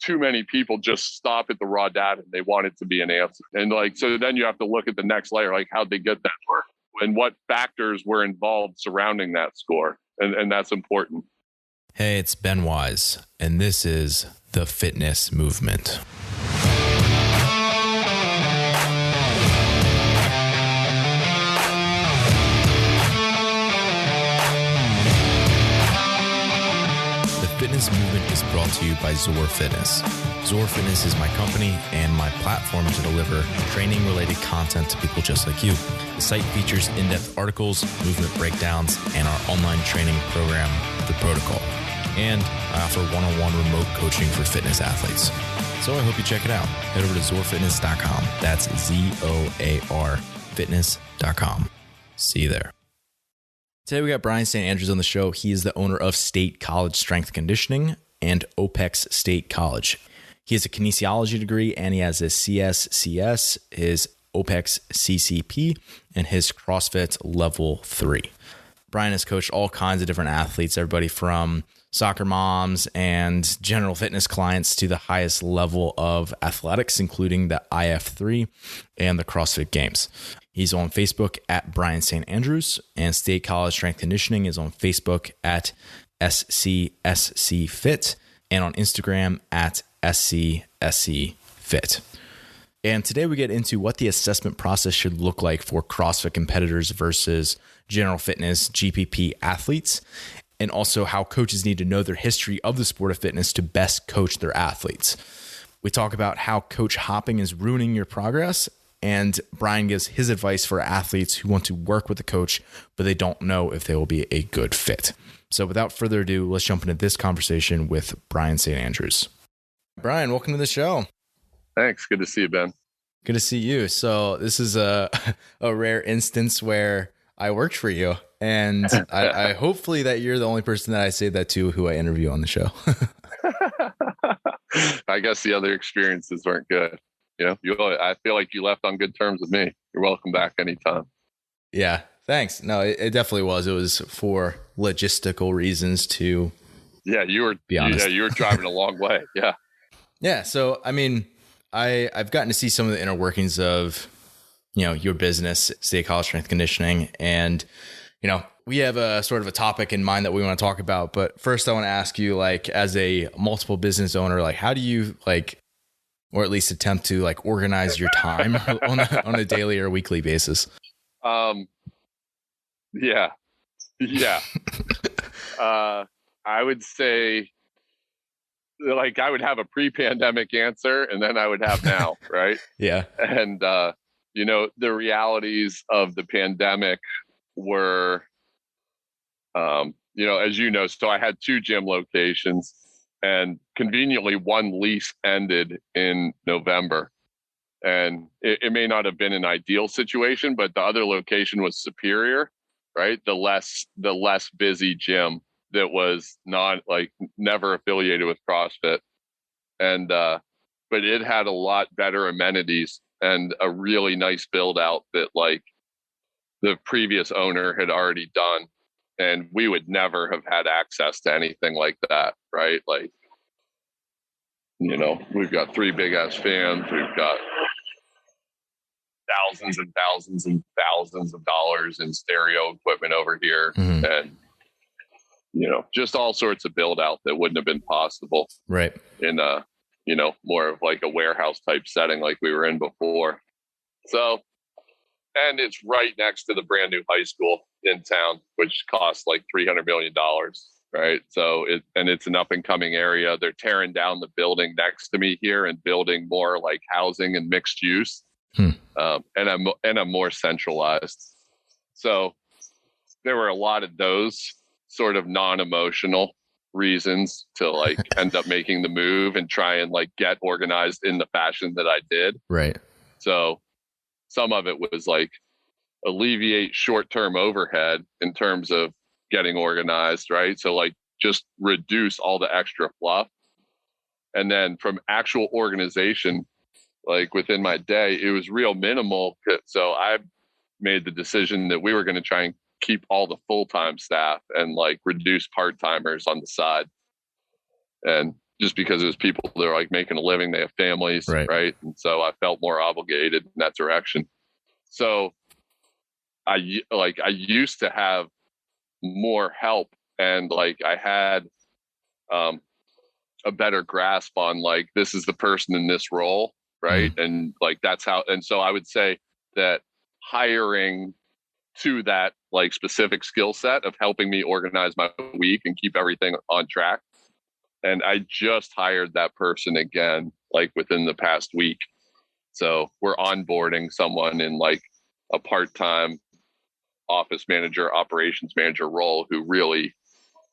too many people just stop at the raw data and they want it to be an answer. And like, so then you have to look at the next layer, like how'd they get that score and what factors were involved surrounding that score. And that's important. Hey, it's Ben Wise, and this is The Fitness Movement. The Fitness Movement is brought to you by Zor Fitness. Zor Fitness is my company and my platform to deliver training-related content to people just like you. The site features in-depth articles, movement breakdowns, and our online training program, The Protocol. And I offer one-on-one remote coaching for fitness athletes. So I hope you check it out. Head over to zorfitness.com. That's ZOAR fitness.com. See you there. Today we got Bryan St. Andrews on the show. He is the owner of State College Strength Conditioning and OPEX State College. He has a kinesiology degree and he has his CSCS, his OPEX CCP, and his CrossFit Level 3. Bryan has coached all kinds of different athletes, everybody from soccer moms and general fitness clients to the highest level of athletics, including the IF3 and the CrossFit Games. He's on Facebook at Bryan St. Andrews, and State College Strength Conditioning is on Facebook at SCSC Fit and on Instagram at SCSC Fit. And today we get into what the assessment process should look like for CrossFit competitors versus general fitness GPP athletes, and also how coaches need to know their history of the sport of fitness to best coach their athletes. We talk about how coach hopping is ruining your progress, and Bryan gives his advice for athletes who want to work with a coach, but they don't know if they will be a good fit. So without further ado, let's jump into this conversation with Bryan St. Andrews. Bryan, welcome to the show. Thanks. Good to see you, Ben. Good to see you. So this is a rare instance where I worked for you, and I hopefully that you're the only person that I say that to who I interview on the show. I guess the other experiences weren't good. I feel like you left on good terms with me. You're welcome back anytime. Yeah, thanks. No, it definitely was. It was for logistical reasons to. Yeah, you were. Be honest. Yeah, you were driving a long way. Yeah. Yeah. So I mean, I've gotten to see some of the inner workings of, your business, State College Strength Conditioning, and we have a sort of a topic in mind that we want to talk about. But first, I want to ask you, like, as a multiple business owner, like, how do you or at least attempt to organize your time on a daily or weekly basis? Yeah. I would say I would have a pre-pandemic answer and then I would have now, right? Yeah. And, the realities of the pandemic were, as you know, so I had 2 gym locations. And conveniently, one lease ended in November. And it may not have been an ideal situation, but the other location was superior, right? The less busy gym that was not never affiliated with CrossFit. And but it had a lot better amenities and a really nice build out that the previous owner had already done. And we would never have had access to anything like that, right? We've got 3 big ass fans. We've got thousands and thousands and thousands of dollars in stereo equipment over here. Mm-hmm. And, just all sorts of build out that wouldn't have been possible. Right. In more of a warehouse type setting like we were in before. So, and it's right next to the brand new high school in town, which costs $300 million. Right. So it's an up and coming area. They're tearing down the building next to me here and building more housing and mixed use. And I'm more centralized. So there were a lot of those sort of non-emotional reasons to end up making the move and try and get organized in the fashion that I did. Right. So some of it was alleviate short-term overhead in terms of getting organized, right? So just reduce all the extra fluff. And then from actual organization, within my day, it was real minimal. So I made the decision that we were going to try and keep all the full-time staff and reduce part-timers on the side and just because it was people that are like making a living, they have families, right? And so I felt more obligated in that direction. So I used to have more help, and like I had a better grasp on like, this is the person in this role, right? And like that's how, and so I would say that hiring to that like specific skill set of helping me organize my week and keep everything on track. And I just hired that person again, like within the past week. So we're onboarding someone in like a part-time office manager, operations manager role who really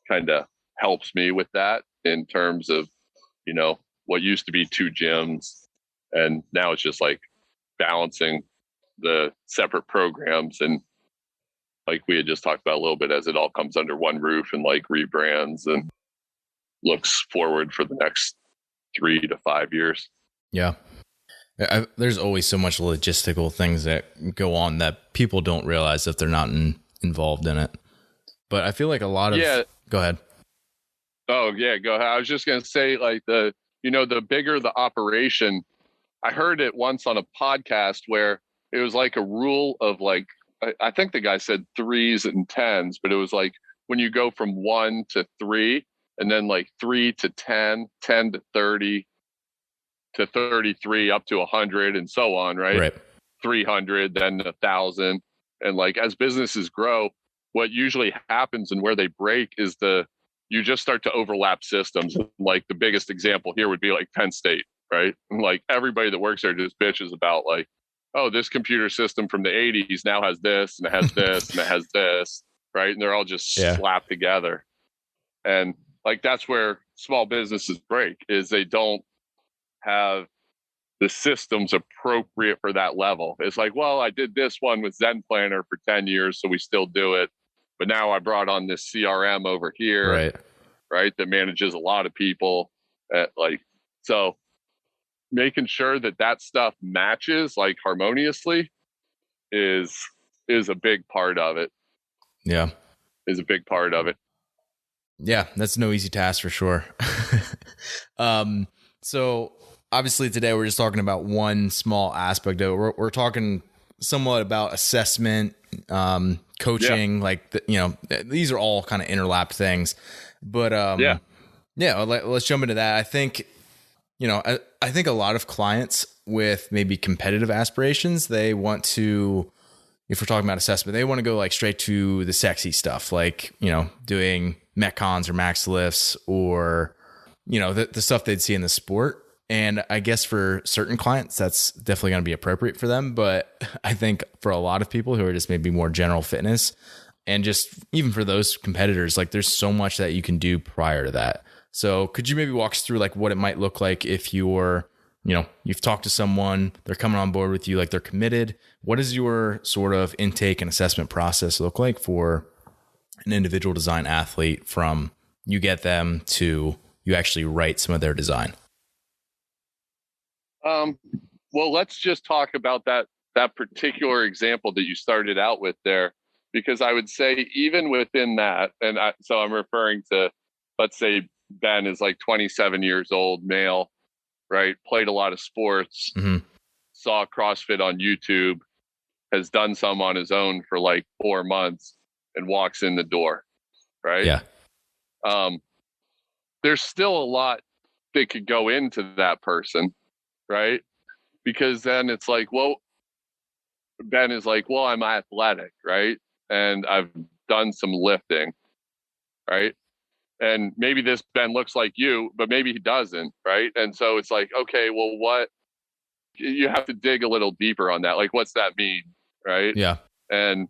kind of helps me with that in terms of, you know, what used to be 2 gyms. And now it's just like balancing the separate programs. And like we had just talked about a little bit, as it all comes under one roof and like rebrands and looks forward for the next 3 to 5 years. Yeah. There's always so much logistical things that go on that people don't realize if they're not involved in it. But I feel like a lot of... Yeah. Go ahead. Oh, yeah, go ahead. I was just going to say, like, the bigger the operation, I heard it once on a podcast where it was like a rule of like, I think the guy said 3s and 10s, but it was like when you go from 1 to 3, and then like 3 to 10, 10 to 30 to 33, up to 100 and so on, right? 300, then 1,000. And like as businesses grow, what usually happens and where they break is you just start to overlap systems. Like the biggest example here would be like Penn State, right? And like everybody that works there just bitches about like, oh, this computer system from the 80s now has this and it has this and it has this, right? And they're all just slapped together. And like that's where small businesses break, is they don't have the systems appropriate for that level. It's like, well, I did this one with Zen Planner for 10 years, so we still do it. But now I brought on this CRM over here, right, that manages a lot of people. So making sure that stuff matches like harmoniously is a big part of it. Yeah. Is a big part of it. Yeah, that's no easy task for sure. So obviously today we're just talking about one small aspect of it. We're talking somewhat about assessment, coaching, these are all kind of interlapped things. But let's jump into that. I think, I think a lot of clients with maybe competitive aspirations, they want to, if we're talking about assessment, they want to go like straight to the sexy stuff, like, doing Metcons or max lifts or, the stuff they'd see in the sport. And I guess for certain clients, that's definitely going to be appropriate for them. But I think for a lot of people who are just maybe more general fitness, and just even for those competitors, like there's so much that you can do prior to that. So could you maybe walk us through like what it might look like if you're, you've talked to someone, they're coming on board with you, like they're committed. What does your sort of intake and assessment process look like for an individual design athlete from you get them to you actually write some of their design? Well, let's just talk about that particular example that you started out with there, because I would say even within that, so I'm referring to, let's say Ben is like 27 years old, male, right? Played a lot of sports, saw CrossFit on YouTube, has done some on his own for like 4 months and walks in the door, right? Yeah. There's still a lot that could go into that person, right? Because then it's like, well, Ben is like, well, I'm athletic, right? And I've done some lifting, right? And maybe this Ben looks like you, but maybe he doesn't, right? And so it's like, okay, well, what? You have to dig a little deeper on that. Like, what's that mean, right? Yeah. And,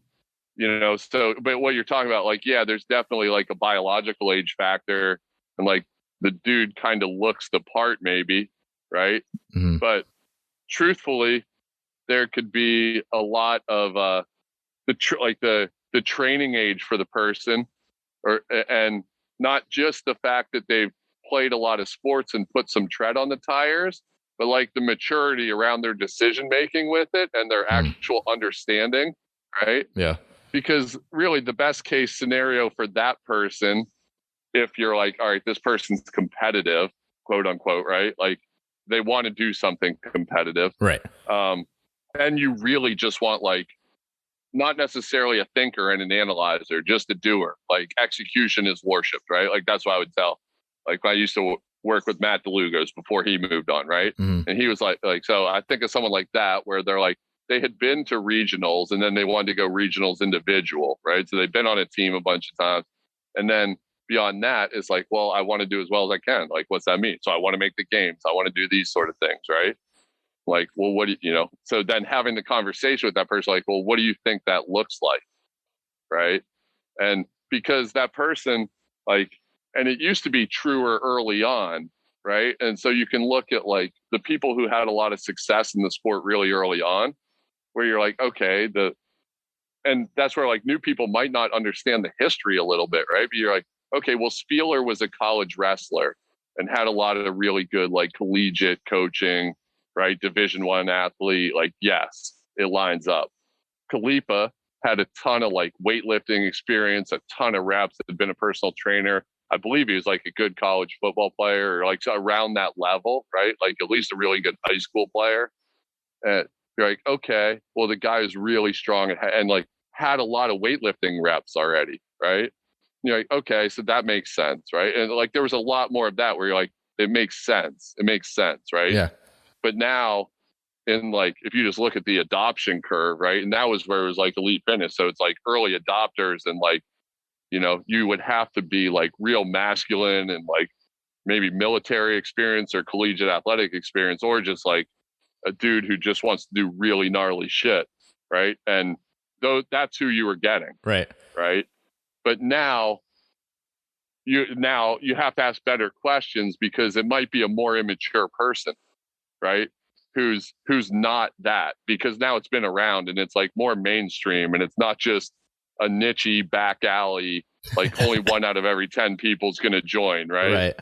so, but what you're talking about, like, yeah, there's definitely like a biological age factor, and like the dude kind of looks the part maybe, right? But truthfully, there could be a lot of the training age for the person, and not just the fact that they've played a lot of sports and put some tread on the tires, but like the maturity around their decision making with it and their actual understanding, right? Yeah. Because really the best case scenario for that person, if you're like, all right, this person's competitive, quote unquote, right? Like they want to do something competitive. Right. And you really just want like, not necessarily a thinker and an analyzer, just a doer. Like execution is worshipped, right? Like that's what I would tell. Like I used to work with Matt DeLugos before he moved on, right? Mm-hmm. And he was like, so I think of someone like that where they're like, they had been to regionals and then they wanted to go regionals individual, right? So they've been on a team a bunch of times. And then beyond that, it's like, well, I want to do as well as I can. Like, what's that mean? So I want to make the games. I want to do these sort of things, right? Like, well, what do you know? So then having the conversation with that person, like, well, what do you think that looks like? Right. And because that person, like, and it used to be truer early on, right? And so you can look at like the people who had a lot of success in the sport really early on, where you're like, okay, and that's where like new people might not understand the history a little bit, right? But you're like, okay, well, Spieler was a college wrestler and had a lot of really good like collegiate coaching, right? Division I athlete, like, yes, it lines up. Khalifa had a ton of like weightlifting experience, a ton of reps, had been a personal trainer. I believe he was like a good college football player or like around that level, right? Like at least a really good high school player. And you're like, okay, well, the guy is really strong and like had a lot of weightlifting reps already, right? And you're like, okay, so that makes sense, right? And like there was a lot more of that where you're like, it makes sense. It makes sense, right? Yeah. But now, in like, if you just look at the adoption curve, right? And that was where it was like elite fitness. So it's like early adopters and like, you know, you would have to be like real masculine and like maybe military experience or collegiate athletic experience, or just like a dude who just wants to do really gnarly shit, right? And that's who you were getting, Right. right? But now you have to ask better questions because it might be a more immature person, right? Who's not that, because now it's been around and it's like more mainstream and it's not just a niche-y back alley, like only one out of every 10 people is going to join, right? Right.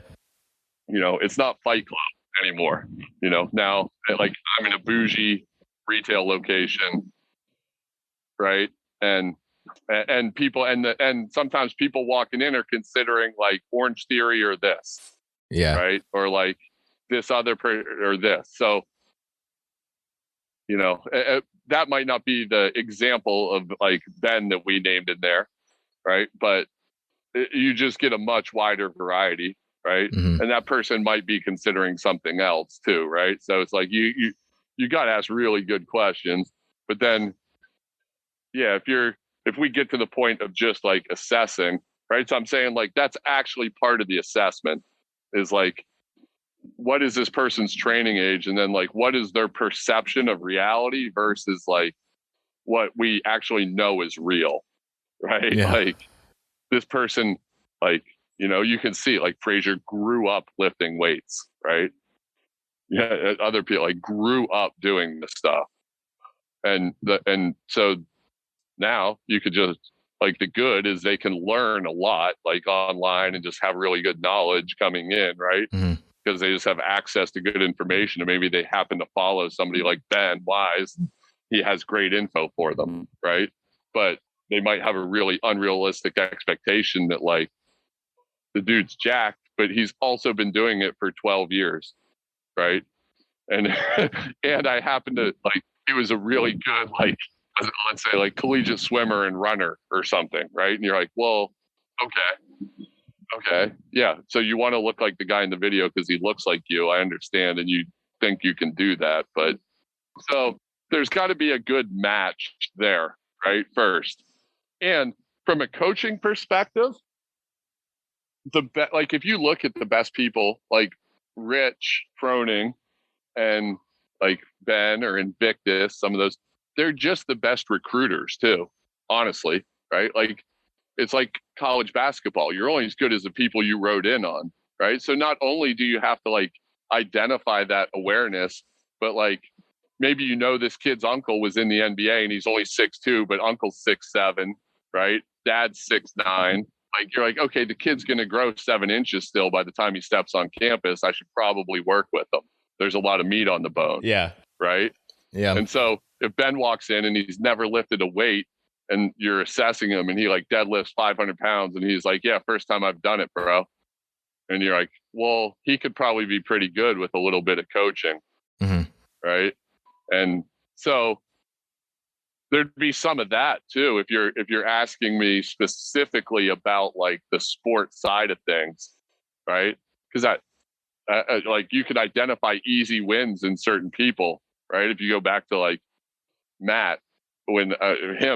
You know, it's not Fight Club anymore. You know, now like I'm in a bougie retail location, right? And people and sometimes people walking in are considering like Orange Theory or this, Yeah. right? Or like this other or this. So, you know, that might not be the example of like Ben that we named in there, right? But you just get a much wider variety, right? Mm-hmm. And that person might be considering something else too, right? So it's like you got to ask really good questions. But then, yeah, if we get to the point of just like assessing, right? So I'm saying like that's actually part of the assessment is like, what is this person's training age? And then like, what is their perception of reality versus like what we actually know is real, right? Yeah. Like this person, like, you know, you can see like Frazier grew up lifting weights, right? Yeah. Other people like grew up doing this stuff. And so now you could just like the good is they can learn a lot like online and just have really good knowledge coming in, right? Mm-hmm. Because they just have access to good information, and maybe they happen to follow somebody like Ben Wise. He has great info for them, right? But they might have a really unrealistic expectation that like the dude's jacked, but he's also been doing it for 12 years, right? And and I happen to like he was a really good like let's say like collegiate swimmer and runner or something, right? And you're like, well, okay, yeah. So you want to look like the guy in the video because he looks like you. I understand, and you think you can do that, but so there's got to be a good match there, right? First, and from a coaching perspective, like if you look at the best people, like Rich Froning and like Ben or Invictus, some of those, they're just the best recruiters too, honestly, right? Like it's like college basketball. You're only as good as the people you wrote in on, right? So not only do you have to like identify that awareness, but like maybe you know this kid's uncle was in the NBA and he's only 6'2", but uncle's 6'7", right? Dad's 6'9". Like you're like, okay, the kid's going to grow 7 inches still by the time he steps on campus. I should probably work with him. There's a lot of meat on the bone. Yeah. Right. Yeah. And so if Ben walks in and he's never lifted a weight and you're assessing him and he like deadlifts 500 pounds and he's like, yeah, first time I've done it, bro. And you're like, well, he could probably be pretty good with a little bit of coaching. Mm-hmm. Right. And so there'd be some of that too. If you're asking me specifically about like the sport side of things, right? Because like you could identify easy wins in certain people, right? If you go back to like Matt, when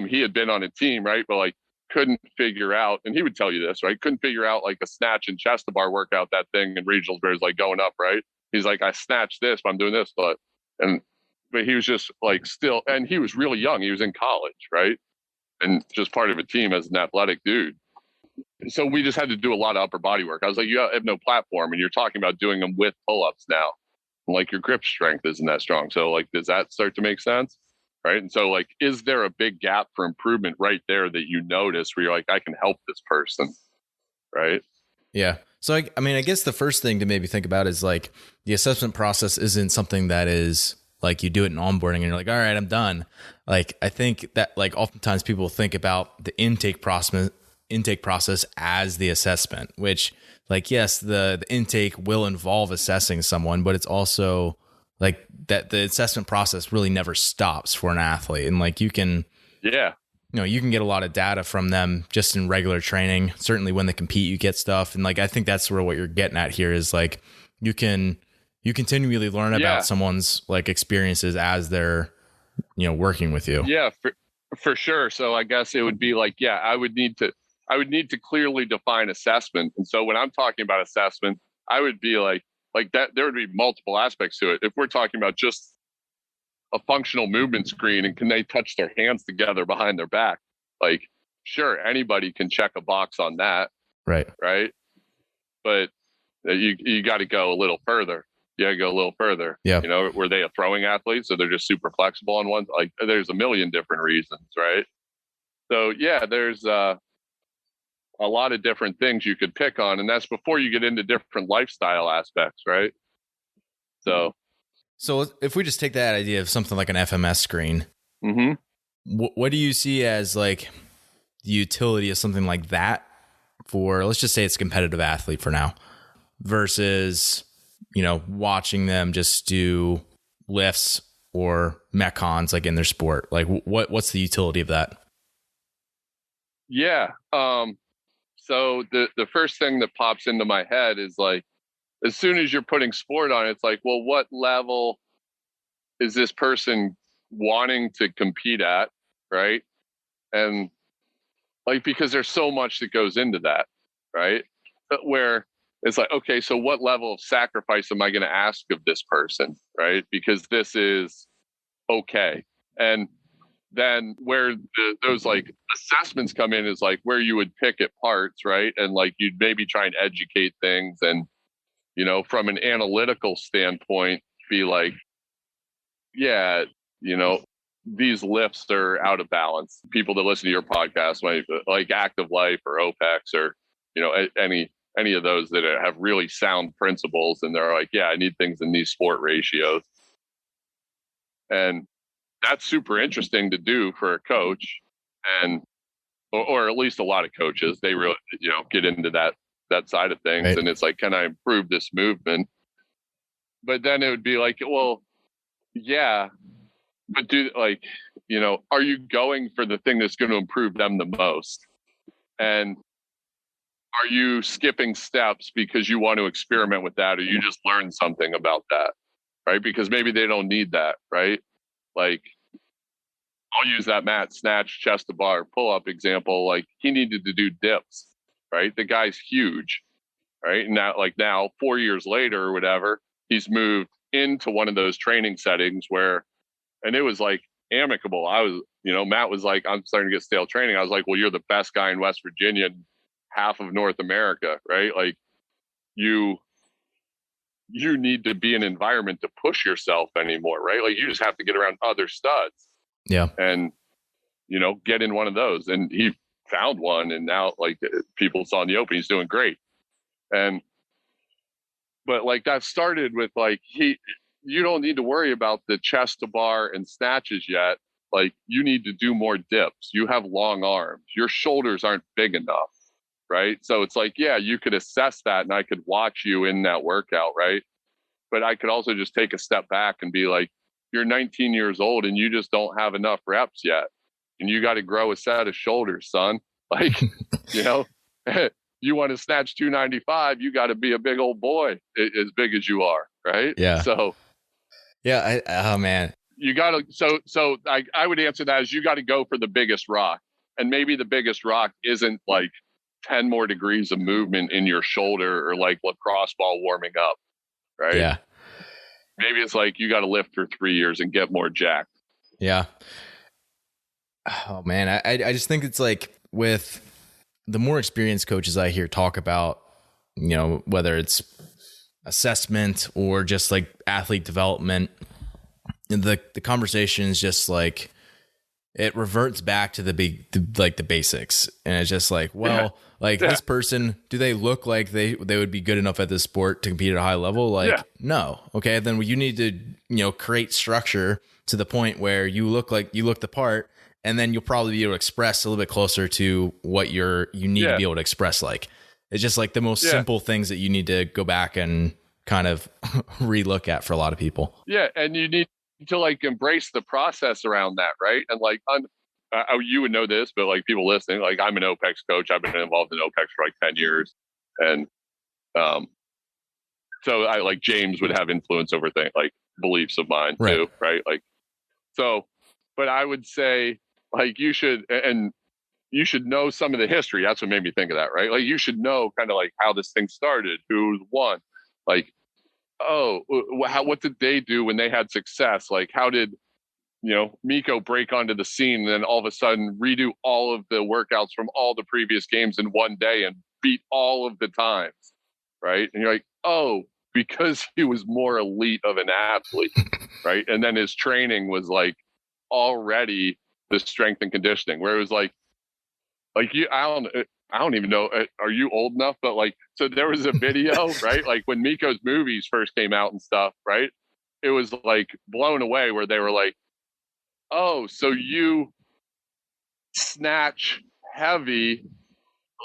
he had been on a team, right? But like couldn't figure out, and he would tell you this, right? Couldn't figure out like a snatch and chest to bar workout, that thing in regionals where it's like going up, right? He's like, I snatched this, but I'm doing this, but he was just like still, and he was really young. He was in college, right? And just part of a team as an athletic dude. So we just had to do a lot of upper body work. I was like, you have no platform, and you're talking about doing them with pull-ups now. Like your grip strength isn't that strong. So like, does that start to make sense? Right. And so like, is there a big gap for improvement right there that you notice where you're like, I can help this person? Right. Yeah. So, I mean, I guess the first thing to maybe think about is like the assessment process isn't something that is like you do it in onboarding and you're like, all right, I'm done. Like, I think that like oftentimes people think about the intake process as the assessment, which like, yes, the intake will involve assessing someone, but it's also like that the assessment process really never stops for an athlete. And like you can, you can get a lot of data from them just in regular training. Certainly when they compete, you get stuff. And like, I think that's sort of what you're getting at here is like, you continually learn about someone's like experiences as they're, working with you. Yeah, for sure. So I guess it would be like, I would need to clearly define assessment. And so when I'm talking about assessment, I would be like that, there would be multiple aspects to it. If we're talking about just a functional movement screen and can they touch their hands together behind their back? Like, sure, anybody can check a box on that. Right. Right. But you got to go a little further. Yeah. Were they a throwing athlete? So they're just super flexible on one. Like there's a million different reasons. Right. So there's a lot of different things you could pick on. And that's before you get into different lifestyle aspects. Right. So if we just take that idea of something like an FMS screen, mm-hmm. What do you see as like the utility of something like that for, let's just say it's a competitive athlete for now versus, watching them just do lifts or metcons like in their sport? Like what's the utility of that? Yeah. So the first thing that pops into my head is like, as soon as you're putting sport on, it's like, well, what level is this person wanting to compete at? Right. And like, because there's so much that goes into that, right? But where it's like, okay, so what level of sacrifice am I going to ask of this person? Right. Because this is okay. And then where those like assessments come in is like where you would pick at parts. Right. And like, you'd maybe try and educate things and, from an analytical standpoint, be like, these lifts are out of balance. People that listen to your podcast, like Active Life or OPEX or, any of those that have really sound principles. And they're like, I need things in these sport ratios. And that's super interesting to do for a coach or at least a lot of coaches. They really, get into that side of things. Right. And it's like, can I improve this movement? But then it would be like, well, but are you going for the thing that's going to improve them the most? And are you skipping steps because you want to experiment with that, or you just learn something about that, right? Because maybe they don't need that, right? Like, I'll use that Matt snatch, chest to bar, pull up example. Like he needed to do dips, right? The guy's huge, right? And now 4 years later or whatever, he's moved into one of those training settings and it was like amicable. I was, Matt was like, I'm starting to get stale training. I was like, well, you're the best guy in West Virginia, and half of North America, right? Like you need to be in an environment to push yourself anymore, right? Like you just have to get around other studs. Yeah. And, get in one of those. And he found one, and now like people saw in the open, he's doing great. But like that started with like, you don't need to worry about the chest to bar and snatches yet. Like you need to do more dips. You have long arms. Your shoulders aren't big enough, right? So it's like, yeah, you could assess that and I could watch you in that workout, right? But I could also just take a step back and be like, you're 19 years old and you just don't have enough reps yet. And you got to grow a set of shoulders, son. Like, you know, you want to snatch 295, you got to be a big old boy as big as you are, right? Yeah. So, yeah, oh man. You got to, so I would answer that as you got to go for the biggest rock. And maybe the biggest rock isn't like 10 more degrees of movement in your shoulder or like lacrosse ball warming up, right? Yeah. Maybe it's like you got to lift for 3 years and get more jacked. Yeah. Oh man, I just think it's like with the more experienced coaches I hear talk about, you know, whether it's assessment or just like athlete development, the conversation is just like it reverts back to the basics, and it's just like, well, this person, do they look like they would be good enough at this sport to compete at a high level? Like, no. Okay, then you need to, you know, create structure to the point where you look the part, and then you'll probably be able to express a little bit closer to what you need to be able to express. Like, it's just like the most simple things that you need to go back and kind of relook at for a lot of people. Yeah, and you need to like embrace the process around that, right? And like, you would know this, but like people listening, like I'm an OPEX coach. I've been involved in OPEX for like 10 years, and so I like James would have influence over things like beliefs of mine too, right? Like, so, but I would say like you should know some of the history. That's what made me think of that, right? Like you should know kind of like how this thing started, who won, like, oh, what did they do when they had success? Like, how did, you know, Miko break onto the scene and then all of a sudden redo all of the workouts from all the previous games in one day and beat all of the times, right? And you're like, oh, because he was more elite of an athlete, right? And then his training was like already the strength and conditioning, where it was like you, I don't even know. Are you old enough? But like, so there was a video, right? Like when Miko's movies first came out and stuff, right? It was like blown away where they were like, oh, so you snatch heavy,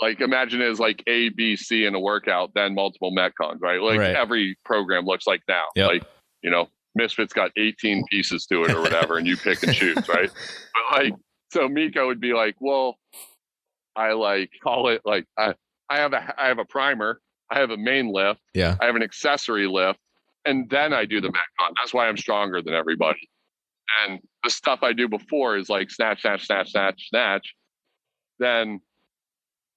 like imagine it as like A, B, C in a workout, then multiple Metcons, right? Like every program looks like now. Yep. Like, you know, Misfit's got 18 pieces to it or whatever, and you pick and choose, right? But like, so Miko would be like, well, I like call it like I have a primer, I have a main lift, I have an accessory lift, and then I do the Metcon. That's why I'm stronger than everybody. And the stuff I do before is like snatch, snatch, snatch, snatch, snatch. Then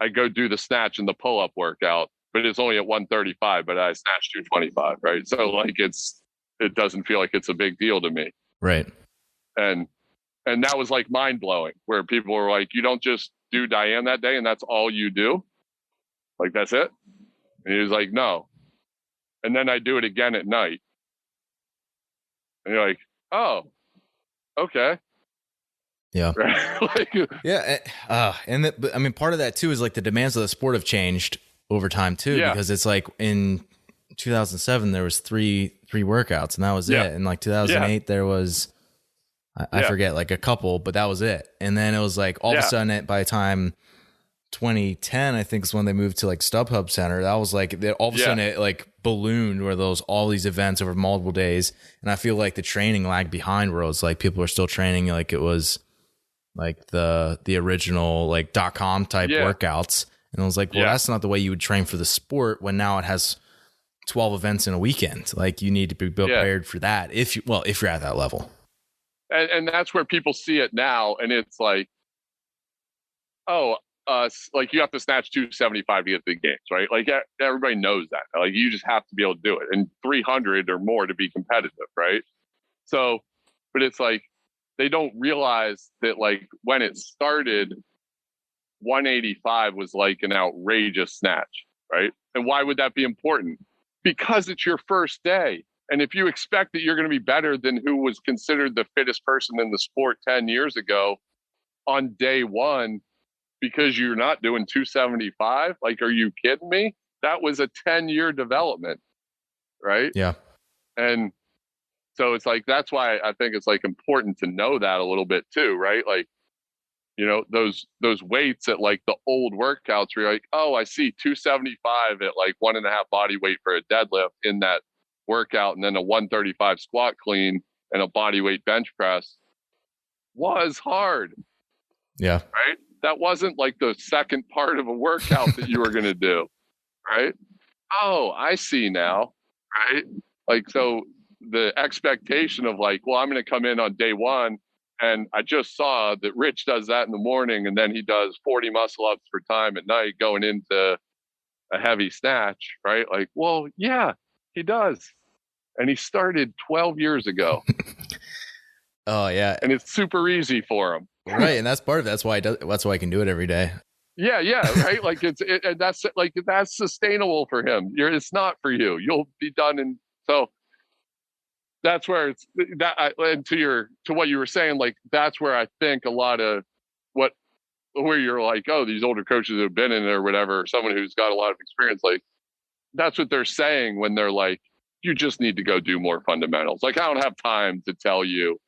I go do the snatch and the pull up workout, but it's only at 135, but I snatch 225, right? So like it doesn't feel like it's a big deal to me, right? And that was like mind blowing, where people were like, you don't just do Diane that day and that's all you do, like that's it. And he was like, no. And then I do it again at night, and you're like, oh, okay. Yeah. Like, I mean, part of that too is like the demands of the sport have changed over time too, because it's like in 2007 there was three workouts and that was it. And like 2008 there was I forget, like a couple, but that was it. And then it was like all of a sudden by the time 2010, I think is when they moved to like StubHub Center. That was like all of a sudden it like ballooned where all these events over multiple days. And I feel like the training lagged behind, where it was like people are still training like it was like the original like .com type workouts. And I was like, well, that's not the way you would train for the sport when now it has 12 events in a weekend. Like you need to be prepared for that if you're at that level. And that's where people see it now. And it's like, oh, like you have to snatch 275 to get to the games, right? Like everybody knows that. Like you just have to be able to do it, and 300 or more to be competitive, right? So, but it's like they don't realize that like when it started, 185 was like an outrageous snatch, right? And why would that be important? Because it's your first day. And if you expect that you're going to be better than who was considered the fittest person in the sport 10 years ago on day one, because you're not doing 275, like, are you kidding me? That was a 10-year development, right? Yeah. And so it's like, that's why I think it's like important to know that a little bit too, right? Like, those weights at like the old workouts where you're like, oh, I see 275 at like 1.5 body weight for a deadlift in that workout, and then a 135 squat clean and a body weight bench press was hard. Yeah. Right. That wasn't like the second part of a workout that you were going to do. Right. Oh, I see now. Right. Like, so the expectation of like, well, I'm going to come in on day one, and I just saw that Rich does that in the morning, and then he does 40 muscle ups per time at night going into a heavy snatch. Right. Like, well, yeah, he does. And he started 12 years ago. Oh yeah. And it's super easy for him. Right. And that's part of it. That's why I can do it every day. Yeah. Right. Like and that's sustainable for him. It's not for you. You'll be done. And so that's where it's that, and to what you were saying, like, that's where I think a lot of where you're like, oh, these older coaches have been in it or whatever, or someone who's got a lot of experience, like, that's what they're saying when they're like, you just need to go do more fundamentals. Like, I don't have time to tell you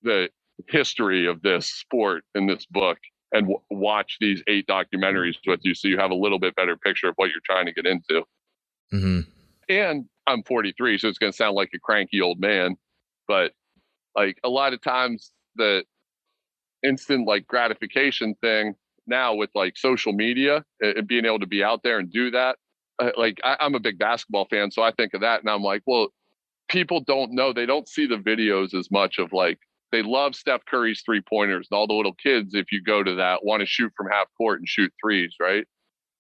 the history of this sport in this book and watch these 8 documentaries with you so you have a little bit better picture of what you're trying to get into. Mm-hmm. And I'm 43, so it's going to sound like a cranky old man, but like a lot of times the instant like gratification thing now with like social media and being able to be out there and do that, like I'm a big basketball fan, so I think of that and I'm like, well, people don't know, they don't see the videos as much of like, they love Steph Curry's 3-pointers and all the little kids, if you go to that, want to shoot from half court and shoot threes, right?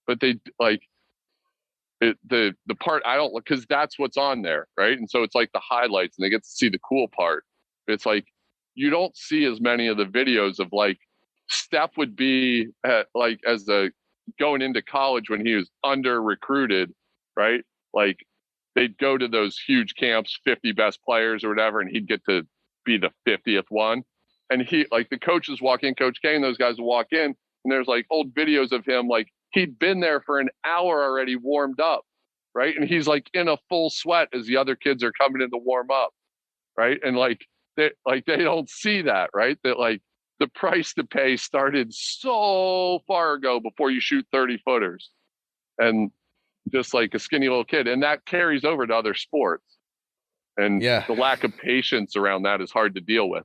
But they like the part I don't, because that's what's on there, right? And so it's like the highlights and they get to see the cool part. It's like you don't see as many of the videos of like Steph would be like as the going into college when he was under recruited, right? Like they'd go to those huge camps, 50 best players or whatever, and he'd get to be the 50th one. And he, like, the coaches walk in, Coach K and those guys will walk in, and there's like old videos of him, like he'd been there for an hour already warmed up, right? And he's like in a full sweat as the other kids are coming in to warm up, right? And like they don't see that, right? That like the price to pay started so far ago before you shoot 30 footers, and just like a skinny little kid, and that carries over to other sports. And the lack of patience around that is hard to deal with.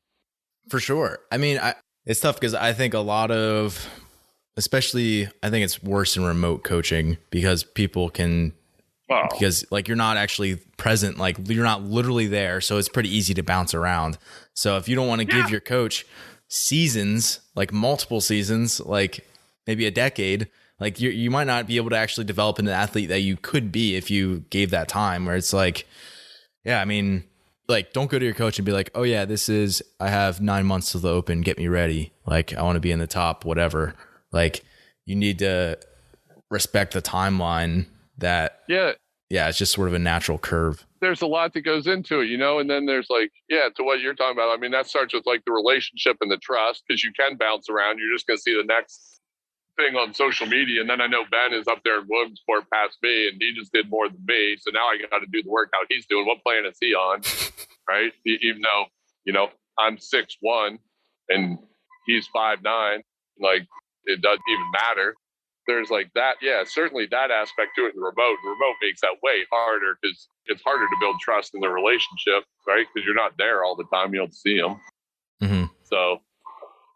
For sure. I mean, it's tough because I think a lot of, especially, I think it's worse in remote coaching because people can, because like you're not actually present, like you're not literally there. So it's pretty easy to bounce around. So if you don't want to give your coach seasons, like multiple seasons, like maybe a decade, like you might not be able to actually develop into an athlete that you could be if you gave that time, where it's like, yeah, I mean, like, don't go to your coach and be like, oh yeah, I have 9 months till the open, get me ready. Like, I want to be in the top, whatever. Like, you need to respect the timeline that, it's just sort of a natural curve. There's a lot that goes into it, and then there's like, to what you're talking about. I mean, that starts with like the relationship and the trust, because you can bounce around. You're just going to see the next thing on social media. And then I know Ben is up there in Williamsport past me, and he just did more than me. So now I got to do the workout he's doing. What plan is he on? Right. Even though, I'm 6'1" and he's 5'9", like it doesn't even matter. There's like that. Yeah, certainly that aspect to it in the remote. The remote makes that way harder because it's harder to build trust in the relationship, right? Because you're not there all the time. You don't see them. Mm-hmm. So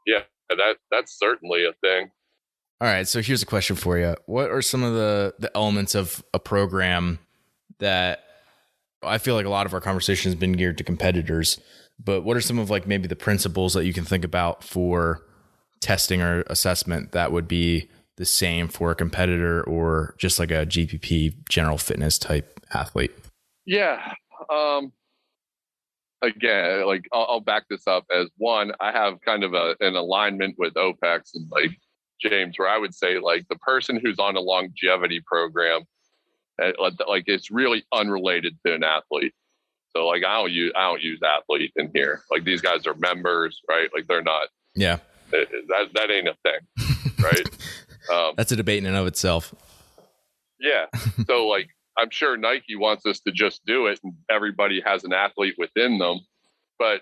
yeah, that's certainly a thing. All right, so here's a question for you. What are some of the elements of a program that I feel like a lot of our conversation has been geared to competitors, but what are some of like maybe the principles that you can think about for testing or assessment that would be the same for a competitor or just like a GPP, general fitness type athlete? Yeah. Again, like I'll back this up as one, I have kind of an alignment with OPEX and like James, where I would say like the person who's on a longevity program, like it's really unrelated to an athlete. So like I don't use athlete in here. Like these guys are members, right? Like they're not. Yeah. That ain't a thing, right? That's a debate in and of itself. Yeah. So like I'm sure Nike wants us to just do it, and everybody has an athlete within them, but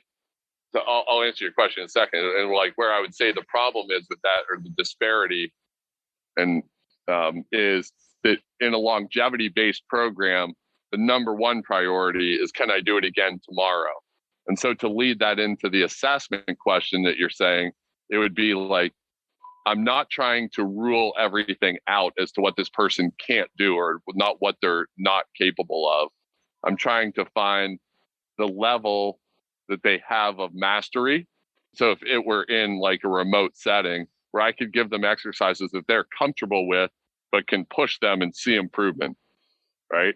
So I'll answer your question in a second. And like where I would say the problem is with that, or the disparity, and is that in a longevity-based program, the number one priority is, can I do it again tomorrow? And so to lead that into the assessment question that you're saying, it would be like, I'm not trying to rule everything out as to what this person can't do or not what they're not capable of. I'm trying to find the level that they have of mastery. So if it were in like a remote setting where I could give them exercises that they're comfortable with, but can push them and see improvement, right?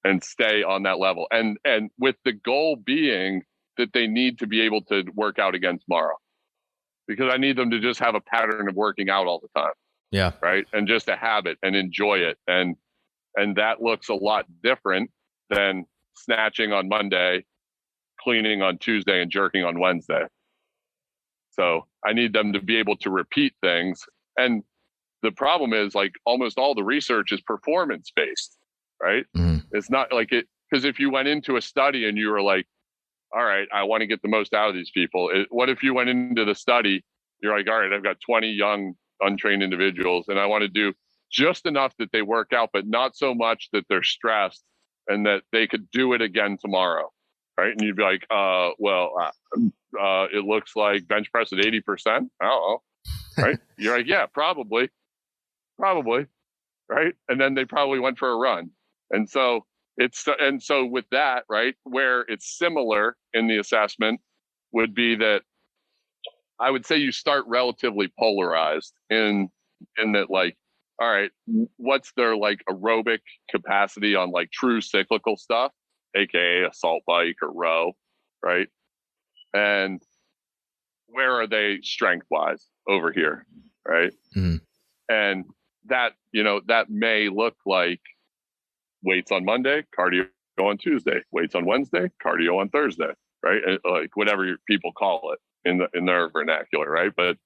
And stay on that level. And with the goal being that they need to be able to work out again tomorrow, because I need them to just have a pattern of working out all the time. Yeah. Right. And just a habit and enjoy it. And that looks a lot different than snatching on Monday, cleaning on Tuesday, and jerking on Wednesday. So I need them to be able to repeat things. And the problem is like almost all the research is performance based, right? It's not like it, because if you went into a study and you were like, all right, I want to get the most out of these people. What if you went into the study, you're like, all right, I've got 20 young untrained individuals and I want to do just enough that they work out, but not so much that they're stressed and that they could do it again tomorrow. Right. And you'd be like, it looks like bench press at 80%. I don't know. Right. You're like, yeah, probably. Right. And then they probably went for a run. And so with that, right, where it's similar in the assessment would be that I would say you start relatively polarized in that, like, all right, what's their like aerobic capacity on like true cyclical stuff, aka assault bike or row, right? And where are they strength wise over here, right? And that, that may look like weights on Monday, cardio on Tuesday, weights on Wednesday, cardio on Thursday, right? And like whatever people call it in their vernacular, right? But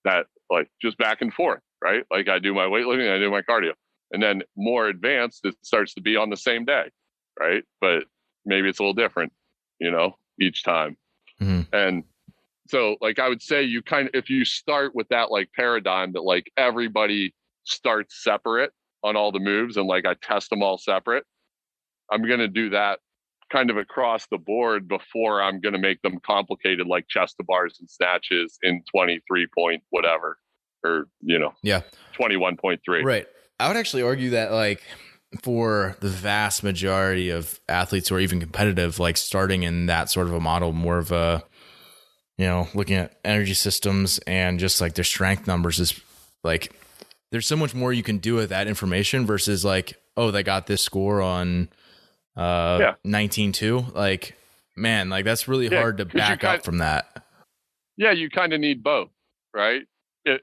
that like just back and forth, right? Like I do my weightlifting, I do my cardio. And then more advanced, it starts to be on the same day, right? But maybe it's a little different, each time. And so like I would say you kind of, if you start with that like paradigm that like everybody starts separate on all the moves and like I test them all separate, I'm going to do that kind of across the board before I'm going to make them complicated like chest to bars and snatches in 23 point whatever, or 21.3. Right. I would actually argue that like for the vast majority of athletes who are even competitive, like starting in that sort of a model, more of a, looking at energy systems and just like their strength numbers is like, there's so much more you can do with that information versus like, oh, they got this score on 19.2. Like, man, like that's really hard to back up from that. Yeah, you kind of need both, right?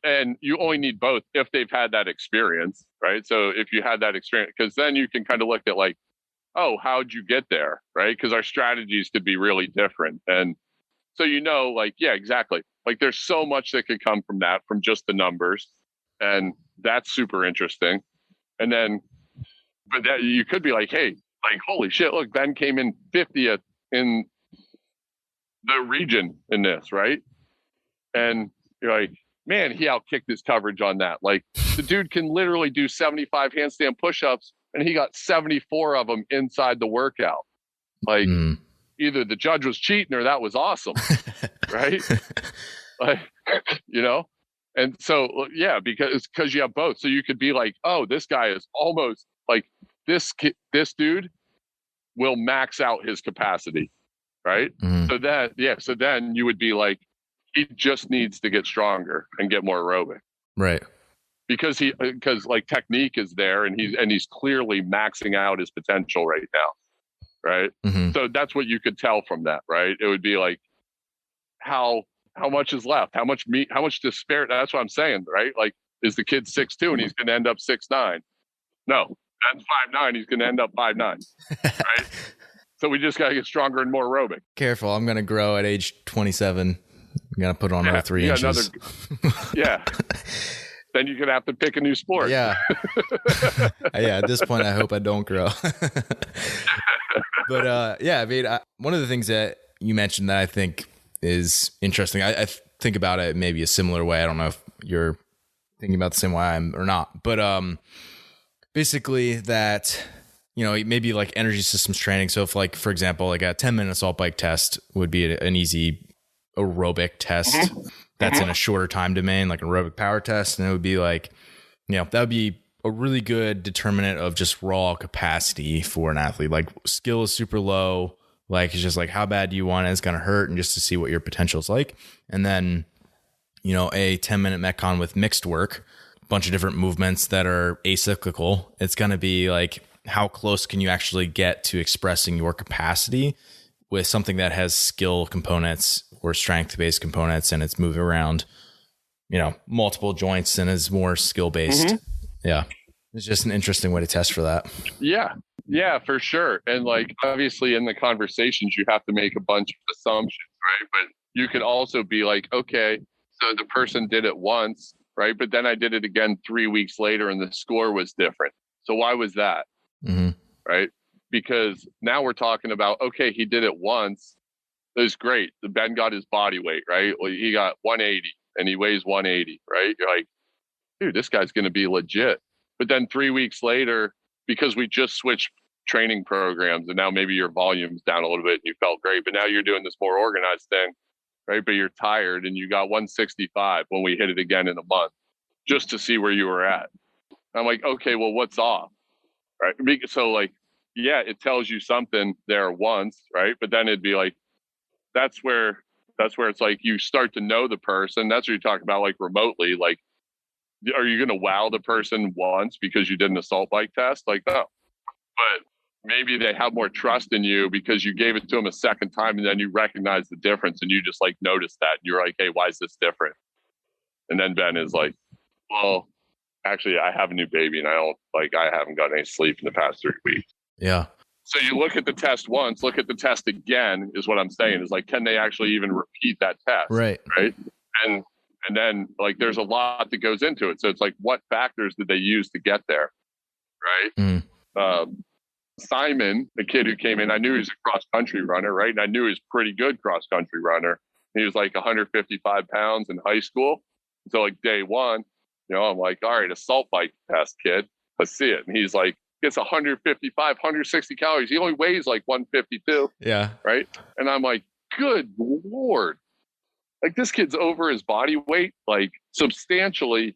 And you only need both if they've had that experience, right? So if you had that experience, because then you can kind of look at like, oh, how'd you get there, right? Because our strategies could be really different. And so, like, yeah, exactly. Like there's so much that could come from that, from just the numbers. And that's super interesting. And then, but that you could be like, hey, like, holy shit, look, Ben came in 50th in the region in this, right? And you're like, man, he outkicked his coverage on that. Like the dude can literally do 75 handstand push-ups and he got 74 of them inside the workout. Like either the judge was cheating or that was awesome. Right. Like, and so, yeah, because you have both. So you could be like, oh, this guy is almost like this dude will max out his capacity. Right. So then you would be like, he just needs to get stronger and get more aerobic. Right. Because like technique is there and he's clearly maxing out his potential right now. Right. So that's what you could tell from that. Right. It would be like, how much is left? How much disparity? That's what I'm saying. Right. Like, is the kid 6'2" and he's going to end up 6'9"? No, that's 5'9". He's going to end up 5'9". Right. So we just got to get stronger and more aerobic. Careful. I'm going to grow at age 27. I'm going to put on another 3 inches. Then you're going to have to pick a new sport. Yeah. At this point, I hope I don't grow. But I mean, one of the things that you mentioned that I think is interesting. I think about it maybe a similar way. I don't know if you're thinking about the same way I am or not, but basically that, maybe like energy systems training. So if like, for example, like a 10-minute assault bike test would be an easy aerobic test that's in a shorter time domain, like an aerobic power test. And it would be like, that would be a really good determinant of just raw capacity for an athlete. Like skill is super low. Like, it's just like, how bad do you want it? It's going to hurt. And just to see what your potential is like. And then, a 10-minute Metcon with mixed work, a bunch of different movements that are acyclical. It's going to be like, how close can you actually get to expressing your capacity with something that has skill components or strength-based components, and it's moving around, multiple joints and is more skill-based. Yeah. It's just an interesting way to test for that. Yeah, for sure. And like, obviously in the conversations, you have to make a bunch of assumptions, right? But you could also be like, okay, so the person did it once, right? But then I did it again 3 weeks later and the score was different. So why was that? Right? Because now we're talking about, okay, he did it once. It was great. The Ben got his body weight, right? Well, he got 180 and he weighs 180, right? You're like, dude, this guy's going to be legit. But then 3 weeks later, because we just switched training programs and now maybe your volume's down a little bit and you felt great, but now you're doing this more organized thing, right? But you're tired and you got 165 when we hit it again in a month just to see where you were at. I'm like, okay, well, what's off? Right. So like, yeah, it tells you something there once, right? But then it'd be like, that's where it's like you start to know the person. That's what you're talking about, like remotely. Like, are you going to wow the person once because you did an assault bike test? Like, no. But maybe they have more trust in you because you gave it to them a second time and then you recognize the difference and you just like notice that. And you're like, hey, why is this different? And then Ben is like, well, actually, I have a new baby and I haven't gotten any sleep in the past 3 weeks. Yeah. So you look at the test once, look at the test again is what I'm saying is like, can they actually even repeat that test? Right. Right. And then like, there's a lot that goes into it. So it's like, what factors did they use to get there? Right. Simon, the kid who came in, I knew he was a cross country runner. Right. And I knew he was a pretty good cross country runner. He was like 155 pounds in high school. So like day one, I'm like, all right, assault bike test, kid. Let's see it. And he's like, gets 155, 160 calories. He only weighs like 152. Yeah. Right. And I'm like, good Lord. Like this kid's over his body weight, like substantially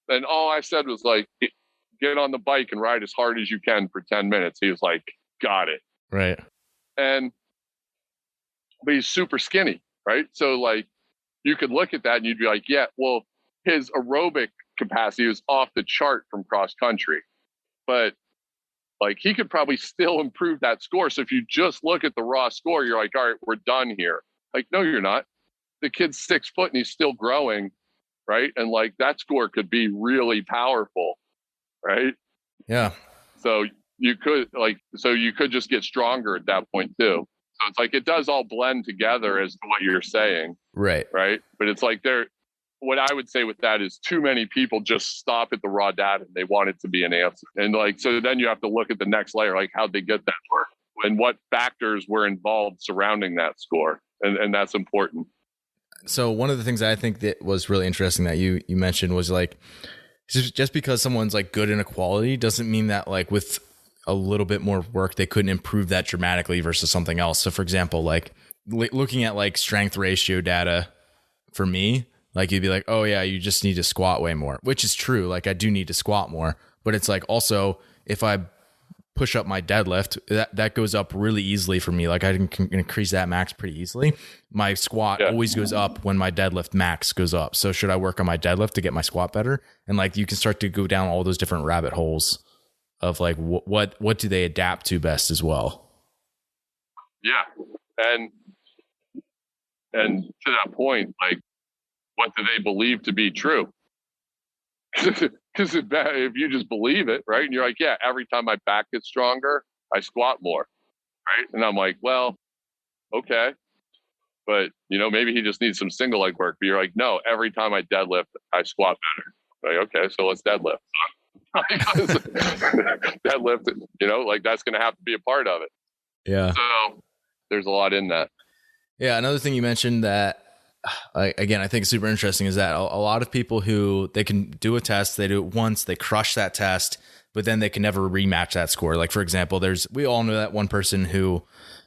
and all I said was like, get on the bike and ride as hard as you can for 10 minutes. He was like, got it. Right. But he's super skinny. Right. So like, you could look at that and you'd be like, yeah, well, his aerobic capacity was off the chart from cross country, but like he could probably still improve that score. So if you just look at the raw score, you're like, all right, we're done here. Like, no, you're not. The kid's 6 foot and he's still growing. Right. And like that score could be really powerful. Right. Yeah. So you could just get stronger at that point too. So it's like, it does all blend together as to what you're saying. Right. Right. But it's like what I would say with that is too many people just stop at the raw data and they want it to be an answer. And like, so then you have to look at the next layer, like how'd they get that score and what factors were involved surrounding that score. And that's important. So one of the things I think that was really interesting that you mentioned was like, just because someone's like good in a quality doesn't mean that like with a little bit more work, they couldn't improve that dramatically versus something else. So for example, like looking at like strength ratio data for me, like you'd be like, oh yeah, you just need to squat way more, which is true. Like I do need to squat more, but it's like also if I push up my deadlift, that goes up really easily for me. Like I can increase that max pretty easily. My squat always goes up when my deadlift max goes up. So should I work on my deadlift to get my squat better? And like you can start to go down all those different rabbit holes of like what do they adapt to best as well. Yeah. And to that point, like what do they believe to be true? Because if you just believe it, right? And you're like, yeah, every time my back gets stronger, I squat more, right? And I'm like, well, okay. But, maybe he just needs some single leg work. But you're like, no, every time I deadlift, I squat better. Like, okay, so let's deadlift. Deadlift, like that's going to have to be a part of it. Yeah. So there's a lot in that. Yeah. Another thing you mentioned that, again, I think is super interesting is that a lot of people who they can do a test, they do it once, they crush that test, but then they can never rematch that score. Like, for example, we all know that one person who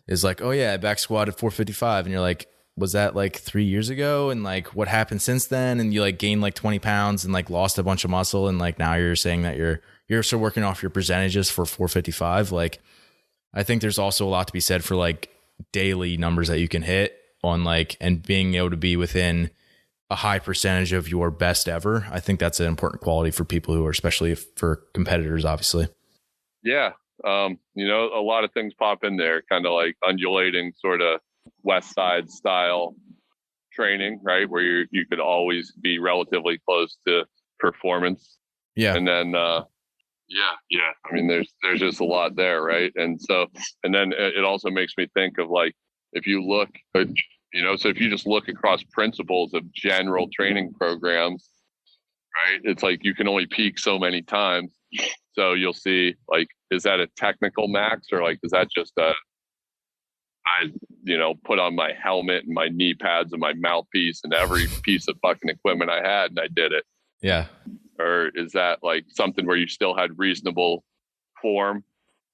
is like, oh yeah, I back squatted 455. And you're like, was that like 3 years ago? And like, what happened since then? And you like gained like 20 pounds and like lost a bunch of muscle. And like, now you're saying that you're still working off your percentages for 455. Like, I think there's also a lot to be said for like daily numbers that you can hit on like, and being able to be within a high percentage of your best ever. I think that's an important quality for people who are, especially for competitors, obviously. Yeah. A lot of things pop in there, kind of like undulating sort of West Side style training, right? Where you could always be relatively close to performance. Yeah. And then, yeah. I mean, there's just a lot there, right? And then it also makes me think of like, if you look, so if you just look across principles of general training programs, right? It's like you can only peak so many times. So you'll see, like, is that a technical max, or like, is that just I put on my helmet and my knee pads and my mouthpiece and every piece of fucking equipment I had and I did it? Yeah. Or is that like something where you still had reasonable form,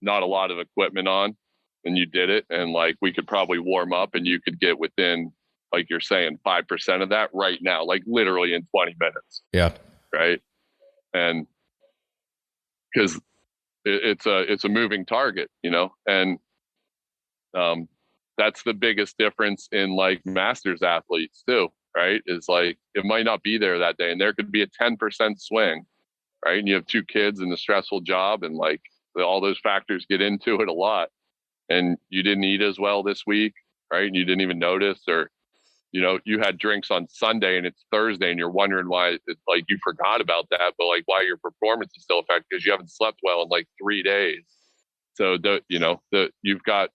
not a lot of equipment on, and you did it? And like, we could probably warm up and you could get within, like you're saying, 5% of that right now, like literally in 20 minutes. Yeah. Right. And because it's a moving target, and that's the biggest difference in like masters athletes too, right? Is like, it might not be there that day and there could be a 10% swing, right? And you have 2 kids and a stressful job, and like all those factors get into it a lot. And you didn't eat as well this week, right? And you didn't even notice, or you had drinks on Sunday and it's Thursday and you're wondering why it's like you forgot about that, but like why your performance is still affected because you haven't slept well in like 3 days. So you've got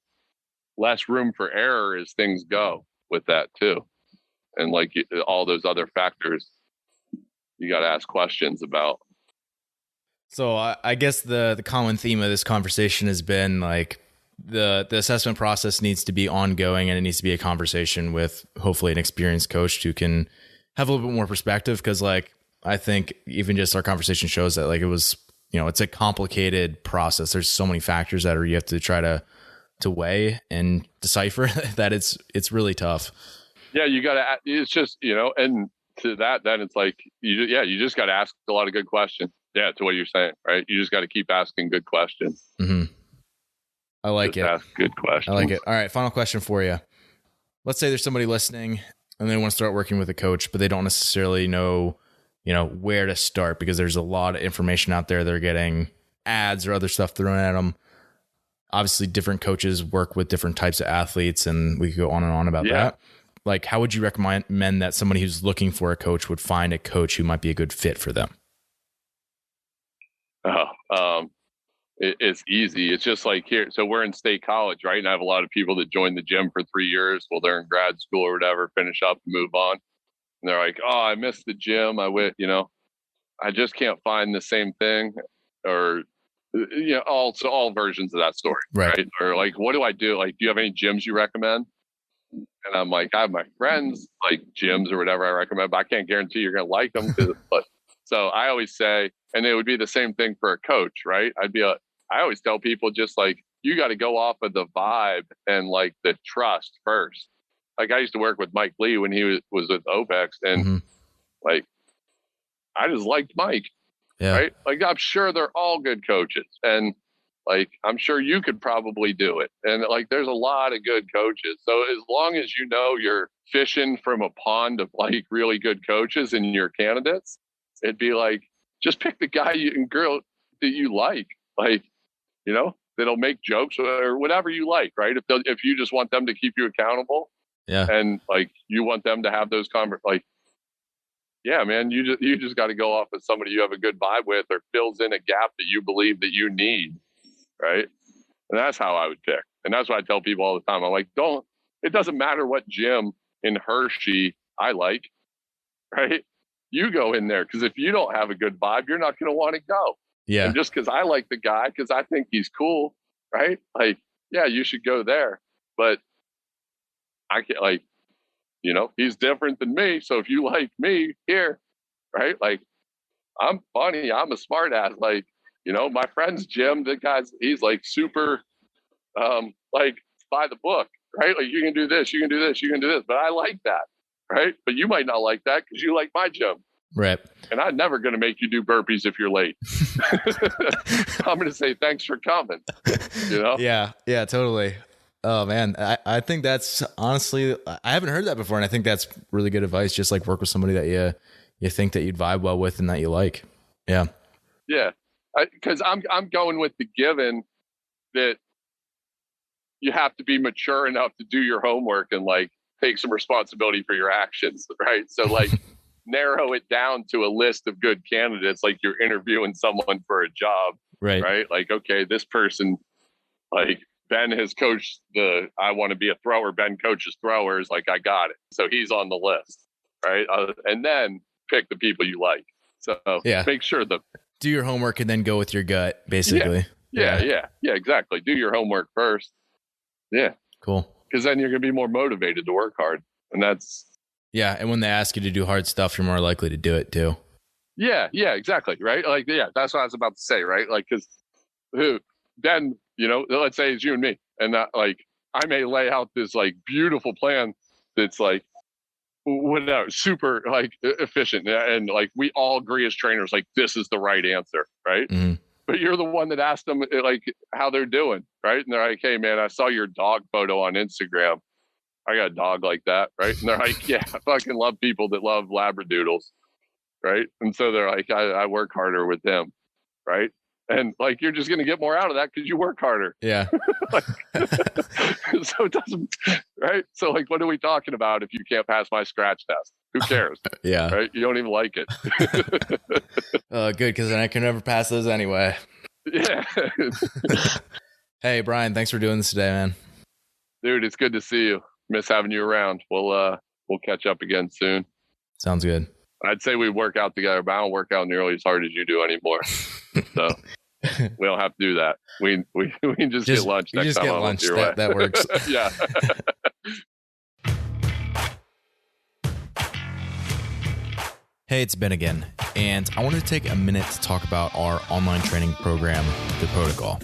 less room for error as things go with that too. And like all those other factors you got to ask questions about. So I guess the common theme of this conversation has been like, the assessment process needs to be ongoing, and it needs to be a conversation with hopefully an experienced coach who can have a little bit more perspective. Cause like, I think even just our conversation shows that like, it was, it's a complicated process. There's so many factors that you have to try to weigh and decipher that it's really tough. Yeah. It's just, and to that, then it's like, you just got to ask a lot of good questions. Yeah. To what you're saying, right? You just got to keep asking good questions. Mm-hmm. I like it. Ask good questions. I like it. All right. Final question for you. Let's say there's somebody listening and they want to start working with a coach, but they don't necessarily know, where to start because there's a lot of information out there. They're getting ads or other stuff thrown at them. Obviously, different coaches work with different types of athletes, and we could go on and on about that. Like, how would you recommend that somebody who's looking for a coach would find a coach who might be a good fit for them? It's easy. It's just like here. So we're in State College, right? And I have a lot of people that join the gym for 3 years while they're in grad school or whatever, finish up and move on. And they're like, oh, I missed the gym. I just can't find the same thing, or, all versions of that story. Right. Or like, what do I do? Like, do you have any gyms you recommend? And I'm like, I have my friends like gyms or whatever I recommend, but I can't guarantee you're going to like them. But so I always say, and it would be the same thing for a coach, right? I always tell people, just like, you got to go off of the vibe and like the trust first. Like, I used to work with Mike Lee when he was with OPEX, and like, I just liked Mike, right? Like, I'm sure they're all good coaches, and like, I'm sure you could probably do it. And like, there's a lot of good coaches. So as long as you're fishing from a pond of like really good coaches and your candidates, it'd be like, just pick the guy and girl that you like. Like, that'll make jokes or whatever you like, right? If you just want them to keep you accountable, and like you want them to have those like, yeah, man, you just got to go off with somebody you have a good vibe with, or fills in a gap that you believe that you need, right? And that's how I would pick, and that's what I tell people all the time. I'm like, it doesn't matter what gym in Hershey I like, right? You go in there, because if you don't have a good vibe, you're not going to want to go. Yeah. And just because I like the guy, because I think he's cool, right? Like, yeah, you should go there. But I can't, like, he's different than me. So if you like me here, right? Like, I'm funny. I'm a smart ass. Like, my friend's Jim, he's like super, like by the book, right? Like, you can do this, you can do this, you can do this. But I like that, right? But you might not like that because you like my Jim. Right. And I'm never going to make you do burpees if you're late. I'm going to say, thanks for coming, Yeah, totally. Oh man. I think that's honestly, I haven't heard that before. And I think that's really good advice. Just like work with somebody that you think that you'd vibe well with and that you like. Yeah. Yeah. Cause I'm going with the given that you have to be mature enough to do your homework and like take some responsibility for your actions. Right. So like, narrow it down to a list of good candidates, like you're interviewing someone for a job, right? Like, okay, this person, like Ben has coached I want to be a thrower. Ben coaches throwers. Like, I got it. So he's on the list, right? And then pick the people you like. So make sure do your homework and then go with your gut, basically. Yeah, exactly. Do your homework first. Yeah. Cool. Because then you're going to be more motivated to work hard. And that's, yeah, and when they ask you to do hard stuff, you're more likely to do it too. Yeah, exactly, right? Like, that's what I was about to say, right? Like, because then, let's say it's you and me, and like, I may lay out this like beautiful plan that's like, whatever, super like efficient, and like we all agree as trainers, like this is the right answer, right? Mm-hmm. But you're the one that asked them like how they're doing, right? And they're like, hey man, I saw your dog photo on Instagram. I got a dog like that, right? And they're like, yeah, I fucking love people that love Labradoodles, right? And so they're like, I work harder with them, right? And like, you're just going to get more out of that because you work harder. Yeah. So it doesn't, right? So like, what are we talking about if you can't pass my scratch test? Who cares? Yeah. Right? You don't even like it. Good, because then I can never pass those anyway. Yeah. Hey, Bryan, thanks for doing this today, man. Dude, it's good to see you. Miss having you around. We'll catch up again soon. Sounds good. I'd say we work out together, but I don't work out nearly as hard as you do anymore. So we don't have to do that. We can just get lunch next time. Get lunch. That works. Yeah. Hey, it's Ben again, and I wanted to take a minute to talk about our online training program, The Protocol.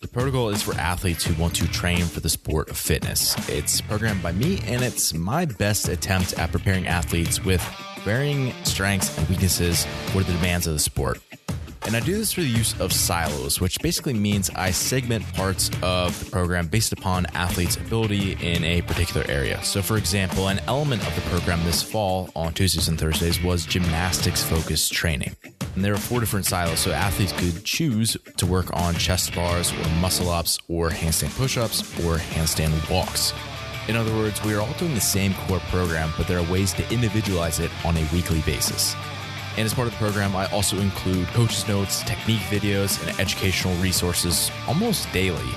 The Protocol is for athletes who want to train for the sport of fitness. It's programmed by me, and it's my best attempt at preparing athletes with varying strengths and weaknesses for the demands of the sport. And I do this through the use of silos, which basically means I segment parts of the program based upon athletes' ability in a particular area. So for example, an element of the program this fall on Tuesdays and Thursdays was gymnastics-focused training. And there are 4 different silos, so athletes could choose to work on chest bars or muscle-ups or handstand push-ups or handstand walks. In other words, we are all doing the same core program, but there are ways to individualize it on a weekly basis. And as part of the program, I also include coaches' notes, technique videos, and educational resources almost daily.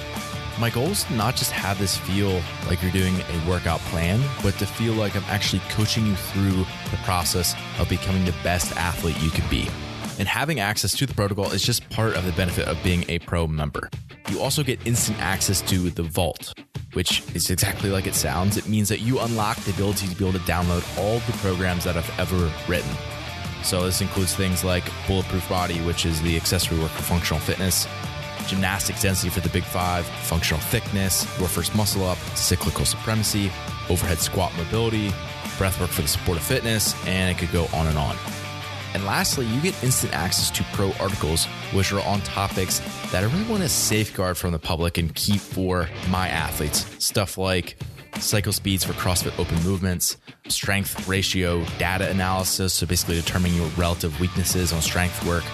My goal is to not just have this feel like you're doing a workout plan, but to feel like I'm actually coaching you through the process of becoming the best athlete you can be. And having access to the protocol is just part of the benefit of being a pro member. You also get instant access to the Vault, which is exactly like it sounds. It means that you unlock the ability to be able to download all the programs that I've ever written. So this includes things like Bulletproof Body, which is the accessory work for functional fitness, gymnastics density for the Big 5, functional thickness, your first muscle up, cyclical supremacy, overhead squat mobility, breathwork for the sport of fitness, and it could go on and on. And lastly, you get instant access to pro articles, which are on topics that I really want to safeguard from the public and keep for my athletes. Stuff like cycle speeds for CrossFit open movements, strength ratio data analysis, so basically determining your relative weaknesses on strength work,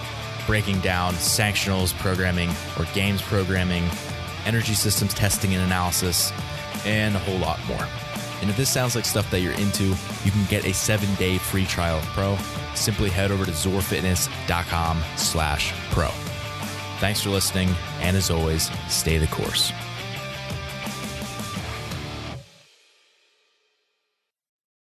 breaking down sanctionals programming or games programming, energy systems testing and analysis, and a whole lot more. And if this sounds like stuff that you're into, you can get a 7-day free trial of Pro. Simply head over to zorfitness.com/pro. Thanks for listening, and as always, stay the course.